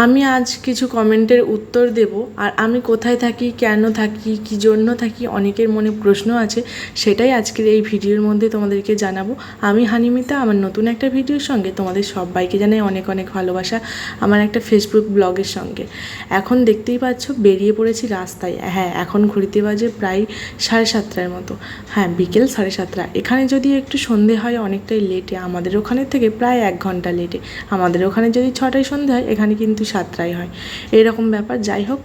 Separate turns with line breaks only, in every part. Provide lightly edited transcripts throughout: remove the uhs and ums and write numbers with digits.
আমি আজ কিছু কমেন্টের উত্তর দেব। আর আমি কোথায় থাকি, কেন থাকি, কী জন্য থাকি, অনেকের মনে প্রশ্ন আছে, সেটাই আজকের এই ভিডিওর মধ্যে তোমাদেরকে জানাবো। আমি হানিমিতা, আমার নতুন একটা ভিডিওর সঙ্গে তোমাদের সবাইকে জানাই অনেক অনেক ভালোবাসা, আমার একটা ফেসবুক ব্লগের সঙ্গে। এখন দেখতেই পাচ্ছ বেরিয়ে পড়েছি রাস্তায়। হ্যাঁ, এখন ঘড়িতে বাজে প্রায় 7:30 মতো। হ্যাঁ, বিকেল 7:30। এখানে যদি একটু সন্ধে হয় অনেকটাই লেটে, আমাদের ওখানের থেকে প্রায় 1 ঘন্টা লেটে। আমাদের ওখানে যদি 6টায় সন্ধে হয়, এখানে কিন্তু 7টায় হয়, এরকম ব্যাপার। যাই হোক,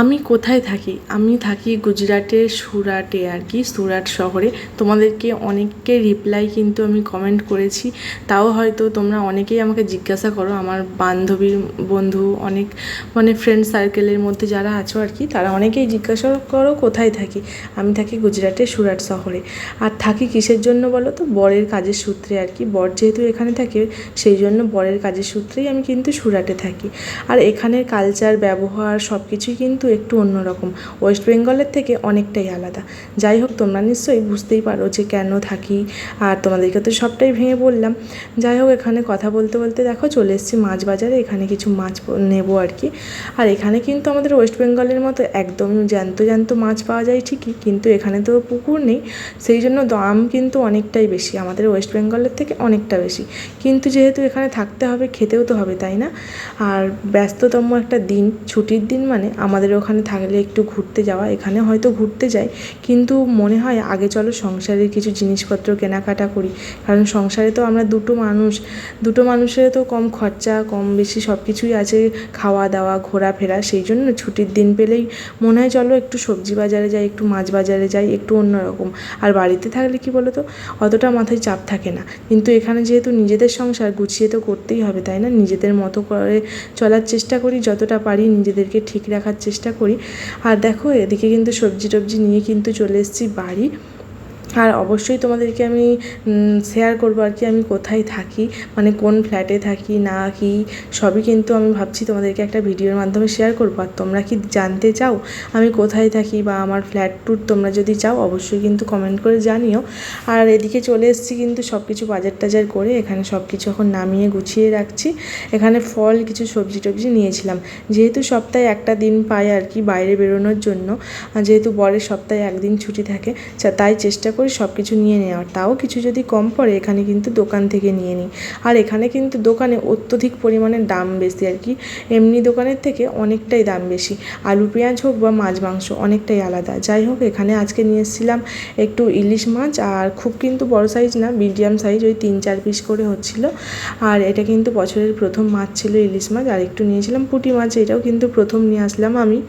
আমি কোথায় থাকি? আমি থাকি গুজরাটের সুরাটে আর কি, সুরাট শহরে। তোমাদেরকে অনেককে রিপ্লাই কিন্তু আমি কমেন্ট করেছি, তাও হয়তো তোমরা অনেকেই আমাকে জিজ্ঞাসা করো, আমার বান্ধবীর বন্ধু অনেক ফ্রেন্ড সার্কেলের মধ্যে যারা আছো আর কি, তারা অনেকেই জিজ্ঞাসা করো কোথায় থাকি। আমি থাকি গুজরাটের সুরাট শহরে। আর থাকি কিসের জন্য বলো তো? বরের কাজের সূত্রে আর কি। বর যেহেতু এখানে থাকে, সেই জন্য বরের কাজের সূত্রেই আমি কিন্তু সুরাটে থাকি। আর এখানের কালচার, ব্যবহার সব কিছুই কিন্তু একটু অন্যরকম, ওয়েস্ট বেঙ্গলের থেকে অনেকটাই আলাদা। যাই হোক, তোমরা নিশ্চয়ই বুঝতেই পারো যে কেন থাকি, আর তোমাদেরকে তো সবটাই ভেঙে বললাম। যাই হোক, এখানে কথা বলতে বলতে দেখো চলে এসেছি মাছ বাজারে। এখানে কিছু মাছ নেবো আর কি। আর এখানে কিন্তু আমাদের ওয়েস্ট বেঙ্গলের মতো একদম জ্যান্ত জ্যান্ত মাছ পাওয়া যায় ঠিকই, কিন্তু এখানে তো পুকুর নেই, সেই জন্য দাম কিন্তু অনেকটাই বেশি, আমাদের ওয়েস্ট বেঙ্গলের থেকে অনেকটা বেশি। কিন্তু যেহেতু এখানে থাকতে হবে, খেতেও তো হবে, তাই না? আর ব্যস্ততম একটা দিন, ছুটির দিন, মানে আমাদের ওখানে থাকলে একটু ঘুরতে যাওয়া। এখানে হয়তো ঘুরতে যাই, কিন্তু মনে হয় আগে চলো সংসারের কিছু জিনিসপত্র কেনাকাটা করি, কারণ সংসারে তো আমরা দুটো মানুষের তো কম খরচা, কম বেশি সব কিছুই আছে, খাওয়া দাওয়া, ঘোরাফেরা। সেই জন্য ছুটির দিন পেলেই মনে হয় চলো একটু সবজি বাজারে যাই, একটু মাছ বাজারে যাই, একটু অন্যরকম। আর বাড়িতে থাকলে কি বলো তো, অতটা মাথায় চাপ থাকে না, কিন্তু এখানে যেহেতু নিজেদের সংসার, গুছিয়ে তো করতেই হবে, তাই না? নিজেদের মতো করে চলার চেষ্টা করি, যতটা পারি নিজেদেরকে ঠিক রাখার চেষ্টা করি। আর দেখো, এদিকে কিন্তু সবজি টবজি নিয়ে কিন্তু চলে এসেছি বাড়ি। আর অবশ্যই তোমাদেরকে আমি শেয়ার করবো আর কি, আমি কোথায় থাকি, মানে কোন ফ্ল্যাটে থাকি না কি, সবই কিন্তু আমি ভাবছি তোমাদেরকে একটা ভিডিওর মাধ্যমে শেয়ার করবো। আর তোমরা কি জানতে চাও আমি কোথায় থাকি, বা আমার ফ্ল্যাট ট্যুর তোমরা যদি চাও, অবশ্যই কিন্তু কমেন্ট করে জানিও। আর এদিকে চলে এসেছি কিন্তু সব কিছু বাজার টাজার করে, এখানে সব কিছু এখন নামিয়ে গুছিয়ে রাখছি। এখানে ফল, কিছু সবজি টবজি নিয়েছিলাম, যেহেতু সপ্তাহে একটা দিন পাই আর কি বাইরে বেরোনোর জন্য, যেহেতু বরের সপ্তাহে একদিন ছুটি থাকে, তাই চেষ্টা করি সব কিছু নিয়ে নেওয়ার। তাও কিছু যদি কম পড়ে, এখানে কিন্তু দোকান থেকে নিয়ে নিই। আর এখানে কিন্তু দোকানে অত্যধিক পরিমাণে দাম বেশি আর কি, এমনি দোকানের থেকে অনেকটাই দাম বেশি। আলু পেঁয়াজ হোক বা মাছ মাংস, অনেকটাই আলাদা। যাই হোক, এখানে আজকে নিয়ে এসেছিলাম একটু ইলিশ মাছ, আর খুব কিন্তু বড় সাইজ না, মিডিয়াম সাইজ, ওই 3-4 পিস করে হচ্ছিল। আর এটা কিন্তু বছরের প্রথম মাছ ছিল ইলিশ মাছ। আর একটু নিয়েছিলাম পুঁটি মাছ, এটাও কিন্তু প্রথম নিয়ে আসলাম আমি।